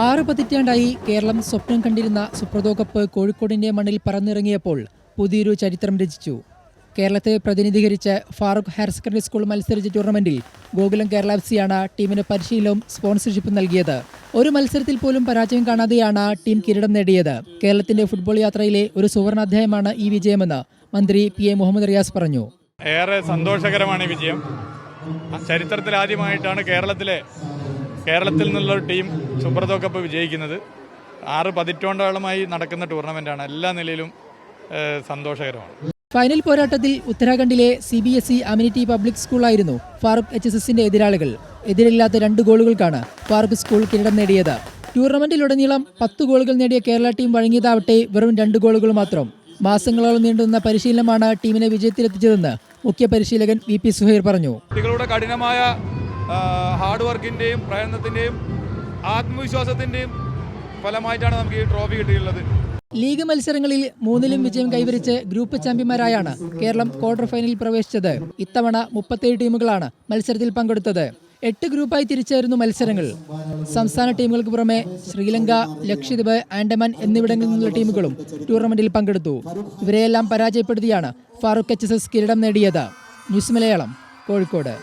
6 പതിറ്റാണ്ടായി കേരളം സ്വപ്നം കണ്ടിരുന്ന സുബ്രതോ കപ്പ് കോഴിക്കോടിന്റെ മണ്ണിൽ പറന്നിറങ്ങിയപ്പോൾ പുതിയൊരു ചരിത്രം രചിച്ചു. കേരളത്തെ പ്രതിനിധീകരിച്ച് ഫാറൂഖ് ഹയർ സെക്കൻഡറി സ്കൂൾ മത്സരിച്ച ടൂർണമെന്റിൽ ഗോകുലം കേരള എഫ്.സിയാണ് ടീമിന് പരിശീലനവും സ്പോൺസർഷിപ്പും നൽകിയത്. ഒരു മത്സരത്തിൽ പോലും പരാജയം കാണാതെയാണ് ടീം കിരീടം നേടിയത്. കേരളത്തിന്റെ ഫുട്ബോൾ യാത്രയിലെ ഒരു സുവർണാധ്യായമാണ് ഈ വിജയമെന്ന് മന്ത്രി പി.എ. മുഹമ്മദ് റിയാസ് പറഞ്ഞു. ഏറെ സന്തോഷകരമാണ് ഈ വിജയം. ചരിത്രത്തിൽ ആദ്യമായിട്ടാണ് കേരളത്തിൽ നിന്നുള്ള ടീം സുബ്രതോ കപ്പ് വിജയിക്കുന്നത്. 6 പതിറ്റാണ്ടോളമായി നടക്കുന്ന ടൂർണമെന്റാണ്. എല്ലാ നിലയിലും സന്തോഷകരമാണ്. ഫൈനൽ പോരാട്ടത്തിൽ ഉത്തരാഖണ്ഡിലെ CBSE അമ്യൂണിറ്റി പബ്ലിക് സ്കൂളായിരുന്നു ഫാറൂഖ് HSSന്റെ എതിരാളികൾ. എതിരില്ലാത്ത 2 ഗോളുകൾക്കാണ് ഫാറൂഖ് സ്കൂൾ കിരീടം നേടിയത്. ടൂർണമെന്റിലുടനീളം 10 ഗോളുകൾ നേടിയ കേരള ടീം വഴങ്ങിയതാവട്ടെ വെറും 2 ഗോളുകൾ മാത്രം. മാസങ്ങളോളം നീണ്ടുനിന്ന പരിശീലനമാണ് ടീമിനെ വിജയത്തിലെത്തിച്ചതെന്ന് മുഖ്യ പരിശീലകൻ VP സുഹൈർ പറഞ്ഞു. കുട്ടികളുടെ കഠിനമായ ഹാർഡ് വർക്കിൻ്റെയും പ്രയത്നത്തിൻ്റെയും ആത്മവിശ്വാസത്തിൻ്റെയും ഫലമായിട്ടാണ് നമുക്ക് ഈ ട്രോഫി കിട്ടിയിട്ടുള്ളത്. ലീഗ് മത്സരങ്ങളിൽ 3ലും വിജയം കൈവരിച്ച് ഗ്രൂപ്പ് ചാമ്പ്യന്മാരായാണ് കേരളം ക്വാർട്ടർ ഫൈനലിൽ പ്രവേശിച്ചത്. ഇത്തവണ 37 ടീമുകളാണ് മത്സരത്തിൽ പങ്കെടുത്തത്. 8 ഗ്രൂപ്പായി തിരിച്ചായിരുന്നു മത്സരങ്ങൾ. സംസ്ഥാന ടീമുകൾക്ക് പുറമെ ശ്രീലങ്ക, ലക്ഷദ്വീപ്, ആൻഡമാൻ എന്നിവിടങ്ങളിൽ നിന്നുള്ള ടീമുകളും ടൂർണമെന്റിൽ പങ്കെടുത്തു. ഇവരെയെല്ലാം പരാജയപ്പെടുത്തിയാണ് ഫാറൂഖ് HSS കിരീടം നേടിയത്. ന്യൂസ് മലയാളം, കോഴിക്കോട്.